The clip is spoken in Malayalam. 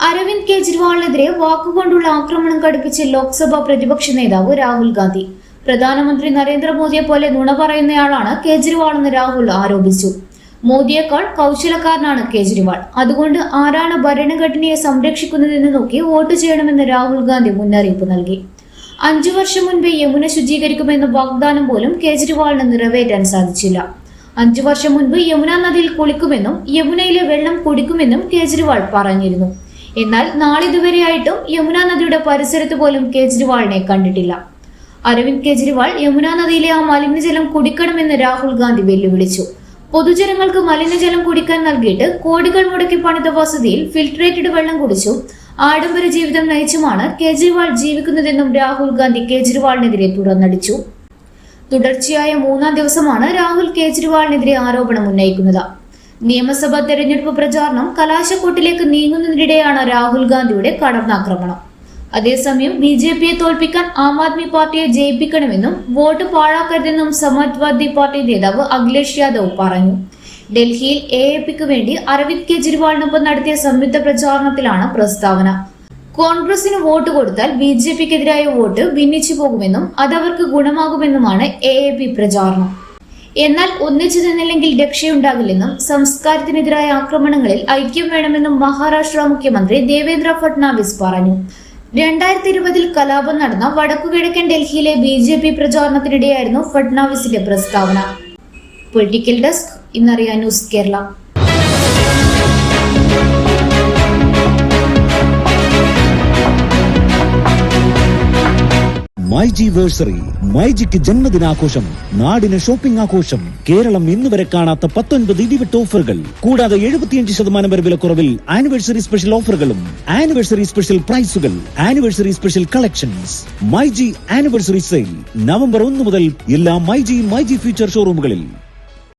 അരവിന്ദ് കെജ്രിവാളിനെതിരെ വാക്കുകൊണ്ടുള്ള ആക്രമണം കടുപ്പിച്ച് ലോക്സഭാ പ്രതിപക്ഷ നേതാവ് രാഹുൽ ഗാന്ധി. പ്രധാനമന്ത്രി നരേന്ദ്രമോദിയെ പോലെ നുണ പറയുന്നയാളാണ് കേജ്രിവാളെന്ന് രാഹുൽ ആരോപിച്ചു. മോദിയേക്കാൾ കൗശലക്കാരനാണ് കേജ്രിവാൾ. അതുകൊണ്ട് ആരാണ് ഭരണഘടനയെ സംരക്ഷിക്കുന്നതെന്ന് നോക്കി വോട്ട് ചെയ്യണമെന്ന് രാഹുൽ ഗാന്ധി മുന്നറിയിപ്പ് നൽകി. 5 വർഷം മുൻപേ യമുന ശുചീകരിക്കുമെന്ന വാഗ്ദാനം പോലും കേജ്രിവാളിന് നിറവേറ്റാൻ സാധിച്ചില്ല. 5 വർഷം മുൻപ് യമുന നദിയിൽ കുളിക്കുമെന്നും യമുനയിലെ വെള്ളം കുടിക്കുമെന്നും കേജ്രിവാൾ പറഞ്ഞിരുന്നു. എന്നാൽ നാളിതുവരെയായിട്ടും യമുന നദിയുടെ പരിസരത്ത് പോലും കേജ്രിവാളിനെ കണ്ടിട്ടില്ല. അരവിന്ദ് കെജ്രിവാൾ യമുന നദിയിലെ ആ മലിനജലം കുടിക്കണമെന്ന് രാഹുൽ ഗാന്ധി വെല്ലുവിളിച്ചു. പൊതുജനങ്ങൾക്ക് മലിനജലം കുടിക്കാൻ നൽകിയിട്ട് കോടികൾ മുടക്കി പണിത വസതിയിൽ ഫിൽട്രേറ്റഡ് വെള്ളം കുടിച്ചും ആഡംബര ജീവിതം നയിച്ചുമാണ് കേജ്രിവാൾ ജീവിക്കുന്നതെന്നും രാഹുൽ ഗാന്ധി കേജ്രിവാളിനെതിരെ തുറന്നടിച്ചു. തുടർച്ചയായ 3-ാം ദിവസമാണ് രാഹുൽ കേജ്രിവാളിനെതിരെ ആരോപണം ഉന്നയിക്കുന്നത്. നിയമസഭാ തെരഞ്ഞെടുപ്പ് പ്രചാരണം കലാശക്കൊട്ടിലേക്ക് നീങ്ങുന്നതിനിടെയാണ് രാഹുൽ ഗാന്ധിയുടെ കടന്നാക്രമണം. അതേസമയം BJPയെ തോൽപ്പിക്കാൻ ആം ആദ്മി പാർട്ടിയെ ജയിപ്പിക്കണമെന്നും വോട്ട് പാഴാക്കരുതെന്നും സമാജ്വാദി പാർട്ടി നേതാവ് അഖിലേഷ് യാദവ് പറഞ്ഞു. ഡൽഹിയിൽ AAPക്ക് വേണ്ടി അരവിന്ദ് കെജ്രിവാളിനൊപ്പം നടത്തിയ സംയുക്ത പ്രചാരണത്തിലാണ് പ്രസ്താവന. കോൺഗ്രസിന് വോട്ട് കൊടുത്താൽ BJPക്കെതിരായ വോട്ട് ഭിന്നിച്ചു പോകുമെന്നും അതവർക്ക് ഗുണമാകുമെന്നുമാണ് AAP പ്രചാരണം. എന്നാൽ ഒന്നിച്ചു നിന്നില്ലെങ്കിൽ രക്ഷയുണ്ടാകില്ലെന്നും സംസ്കാരത്തിനെതിരായ ആക്രമണങ്ങളിൽ ഐക്യം വേണമെന്നും മഹാരാഷ്ട്ര മുഖ്യമന്ത്രി ദേവേന്ദ്ര ഫട്നാവിസ് പറഞ്ഞു. 2020 കലാപം നടന്ന വടക്കുകിഴക്കൻ ഡൽഹിയിലെ BJP പ്രചാരണത്തിനിടെയായിരുന്നു ഫട്നാവിസിന്റെ പ്രസ്താവന. പൊളിറ്റിക്കൽ ഡെസ്ക്, ഇന്നറിയാൻ ന്യൂസ് കേരള. മൈജിവേഴ്സറി, മൈജിക്ക് ജന്മദിനാഘോഷം, നാടിന് ഷോപ്പിംഗ് ആഘോഷം. കേരളം ഇന്നുവരെ കാണാത്ത 19 ഇടിവിട്ട് ഓഫറുകൾ, കൂടാതെ 75% വരെ വിലക്കുറവിൽ ആനിവേഴ്സറി സ്പെഷ്യൽ ഓഫറുകളും ആനിവേഴ്സറി സ്പെഷ്യൽ പ്രൈസുകൾ, anniversary special collections. MyG anniversary sale November 1 മുതൽ എല്ലാ മൈജി ഫ്യൂച്ചർ ഷോറൂമുകളിൽ.